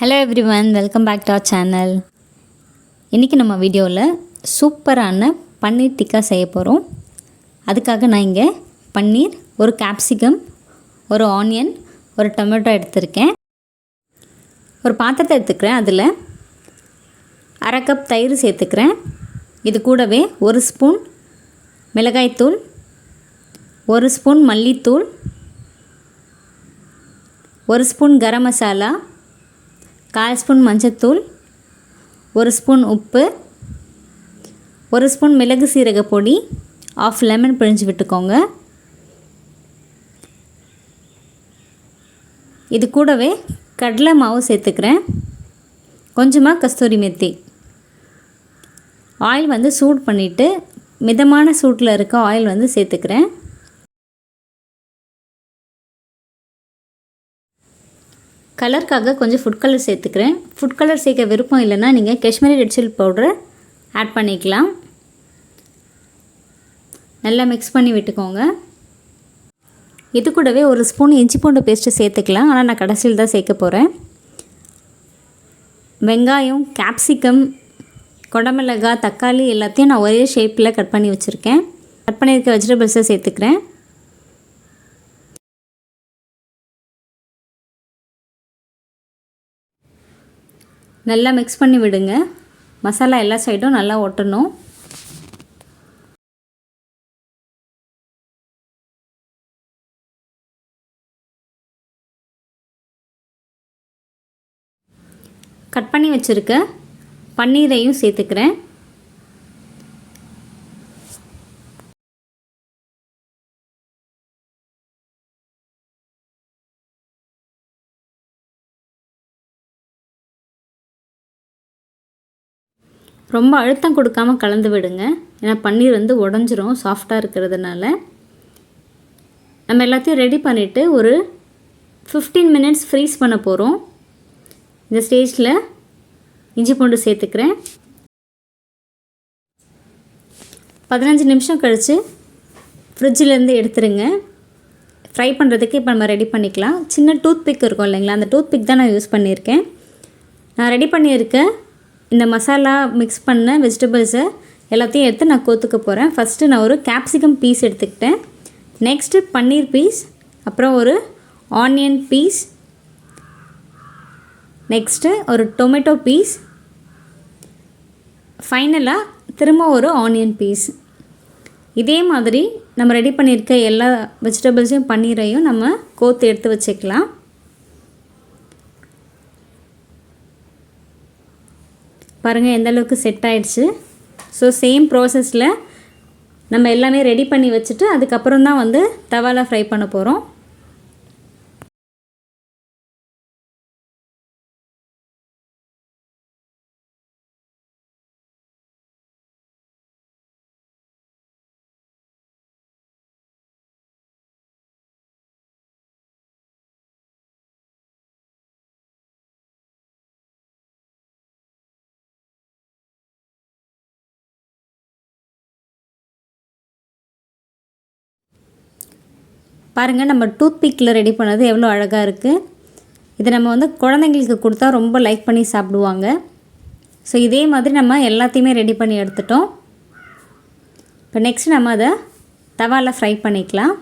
Hello everyone, welcome back to our channel. இன்றைக்கி நம்ம வீடியோவில் சூப்பரான பன்னீர் டிக்கா செய்ய போகிறோம். அதுக்காக நான் இங்கே பன்னீர், ஒரு கேப்சிகம், ஒரு ஆனியன், ஒரு டொமேட்டோ எடுத்திருக்கேன். ஒரு பாத்திரத்தை எடுத்துக்கிறேன். அதில் அரை கப் தயிர் சேர்த்துக்கிறேன். இது கூடவே ஒரு ஸ்பூன் மிளகாய்த்தூள், ஒரு ஸ்பூன் மல்லித்தூள், ஒரு ஸ்பூன் கரம் மசாலா, 1/4 ஸ்பூன் மஞ்சத்தூள், ஒரு ஸ்பூன் உப்பு, ஒரு ஸ்பூன் மிளகு சீரக பொடி, 1/2 லெமன் பிழிஞ்சு விட்டுக்கோங்க. இது கூடவே கடலை மாவு சேர்த்துக்கிறேன். கொஞ்சமாக கஸ்தூரி மெத்தி. ஆயில் சூடு பண்ணிவிட்டு மிதமான சூட்டில் இருக்க ஆயில் சேர்த்துக்கிறேன். கலருக்காக கொஞ்சம் ஃபுட் கலர் சேர்த்துக்கிறேன். ஃபுட் கலர் சேர்க்க விருப்பம் இல்லைன்னா நீங்கள் காஷ்மீரி ரெட் சில்லி பவுடரை ஆட் பண்ணிக்கலாம். நல்லா மிக்ஸ் பண்ணி விட்டுக்கோங்க. இது கூடவே ஒரு ஸ்பூன் இஞ்சி பூண்டு பேஸ்ட்டு சேர்த்துக்கலாம். ஆனால் நான் கடைசியில் தான் சேர்க்க போகிறேன். வெங்காயம், கேப்சிகம், கொடமிளகாய், தக்காளி எல்லாத்தையும் நான் ஒரே ஷேப்பில் கட் பண்ணி வச்சுருக்கேன். கட் பண்ணியிருக்க வெஜிடபிள்ஸை சேர்த்துக்கிறேன். நல்லா மிக்ஸ் பண்ணி விடுங்க. மசாலா எல்லா சைடும் நல்லா ஒட்டணும். கட் பண்ணி வச்சுருக்க பன்னீரையும் சேர்த்துக்கிறேன். ரொம்ப அழுத்தம் கொடுக்காமல் கலந்து விடுங்க. ஏன்னா பன்னீர் உடஞ்சிரும் சாஃப்டாக இருக்கிறதுனால. நம்ம எல்லாத்தையும் ரெடி பண்ணிவிட்டு ஒரு 15 மினிட்ஸ் ஃப்ரீஸ் பண்ண போகிறோம். இந்த ஸ்டேஜில் இஞ்சி பூண்டு சேர்த்துக்கிறேன். 15 நிமிஷம் கழித்து ஃப்ரிட்ஜிலேருந்து எடுத்துருங்க. ஃப்ரை பண்ணுறதுக்கு இப்போ நம்ம ரெடி பண்ணிக்கலாம். சின்ன டூத் பிக் இருக்கும் இல்லைங்களா, அந்த டூத் பிக் தான் நான் யூஸ் பண்ணியிருக்கேன். நான் ரெடி பண்ணியிருக்கேன். இந்த மசாலா மிக்ஸ் பண்ண வெஜிடபிள்ஸை எல்லாத்தையும் எடுத்து நான் கோத்துக்க போகிறேன். ஃபஸ்ட்டு நான் ஒரு கேப்சிகம் பீஸ் எடுத்துக்கிட்டேன். நெக்ஸ்ட்டு பன்னீர் பீஸ், அப்புறம் ஒரு ஆனியன் பீஸ், நெக்ஸ்ட்டு ஒரு டொமேட்டோ பீஸ், ஃபைனலாக திரும்ப ஒரு ஆனியன் பீஸ். இதே மாதிரி நம்ம ரெடி பண்ணியிருக்க எல்லா வெஜிடபிள்ஸையும் பன்னீரையும் நம்ம கோத்து எடுத்து வச்சுக்கலாம். பாருங்கள் எந்த அளவுக்கு செட் ஆகிடுச்சு. ஸோ சேம் ப்ராசஸில் நம்ம எல்லாமே ரெடி பண்ணி வச்சுட்டு அதுக்கப்புறம் தான் தவாவில் ஃப்ரை பண்ண போகிறோம். பாருங்கள் நம்ம டூத் பிக்கில் ரெடி பண்ணது எவ்வளோ அழகாக இருக்குது. இதை நம்ம குழந்தைங்களுக்கு கொடுத்தா ரொம்ப லைக் பண்ணி சாப்பிடுவாங்க. ஸோ இதே மாதிரி நம்ம எல்லாத்தையுமே ரெடி பண்ணி எடுத்துட்டோம். இப்போ நெக்ஸ்ட் நம்ம அதை தவாவில் ஃப்ரை பண்ணிக்கலாம்.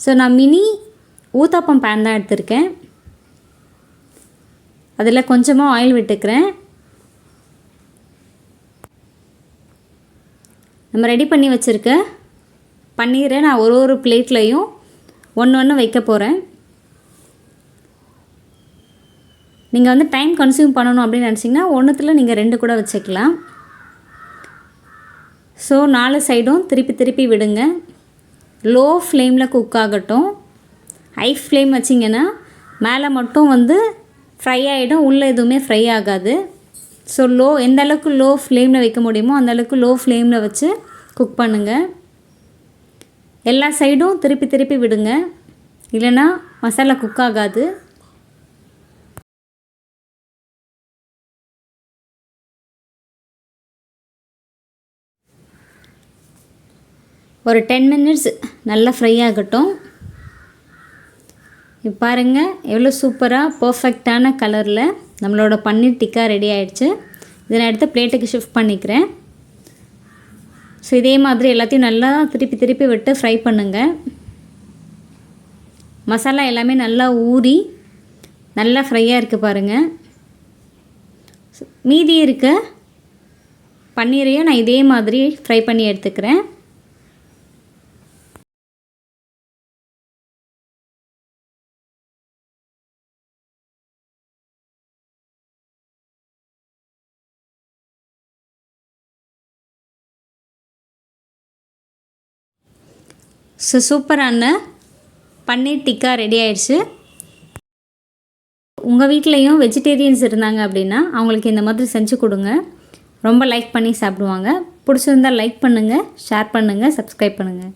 ஸோ நான் மினி ஊத்தாப்பம் பேன் தான் எடுத்திருக்கேன். அதில் கொஞ்சமாக ஆயில் விட்டுக்கிறேன். நம்ம ரெடி பண்ணி வச்சுருக்க பன்னீரை நான் ஒரு பிளேட்லேயும் ஒன்று வைக்க போகிறேன். நீங்கள் டைம் கன்சியூம் பண்ணணும் அப்படின்னு நினச்சிங்கன்னா ஒன்றுத்தில் நீங்கள் 2 கூட வச்சுக்கலாம். ஸோ 4 சைடும் திருப்பி விடுங்க. லோ ஃப்ளேமில் குக் ஆகட்டும். ஹை ஃப்ளேம் வச்சிங்கன்னா மேலே மட்டும் ஃப்ரை ஆகிடும், உள்ளே எதுவுமே ஃப்ரை ஆகாது. ஸோ எந்த அளவுக்கு லோ ஃப்ளேமில் வைக்க முடியுமோ அந்தளவுக்கு லோ ஃப்ளேமில் வச்சு குக் பண்ணுங்கள். எல்லா சைடும் திருப்பி விடுங்க, இல்லைன்னா மசாலா குக் ஆகாது. ஒரு 10 மினிட்ஸ் நல்லா ஃப்ரை ஆகட்டும். இப்போ பாருங்கள் எவ்வளோ சூப்பராக பர்ஃபெக்டான கலரில் நம்மளோட பன்னீர் டிக்கா ரெடி ஆகிடுச்சு. இதை நான் எடுத்து பிளேட்டுக்கு ஷிஃப்ட் பண்ணிக்கிறேன். ஸோ இதே மாதிரி எல்லாத்தையும் நல்லா திருப்பி திருப்பி விட்டு ஃப்ரை பண்ணுங்கள். மசாலா எல்லாமே நல்லா ஊறி நல்லா ஃப்ரையாக இருக்குது பாருங்கள். மீதி இருக்க பன்னீரையும் நான் இதே மாதிரி ஃப்ரை பண்ணி எடுத்துக்கிறேன். ஸோ சூப்பரான பன்னீர் டிக்கா ரெடி ஆயிடுச்சு. உங்கள் வீட்லேயும் வெஜிடேரியன்ஸ் இருந்தாங்க அப்படின்னா அவங்களுக்கு இந்த மாதிரி செஞ்சு கொடுங்க. ரொம்ப லைக் பண்ணி சாப்பிடுவாங்க. பிடிச்சிருந்தால் லைக் பண்ணுங்கள், ஷேர் பண்ணுங்கள், சப்ஸ்கிரைப் பண்ணுங்கள்.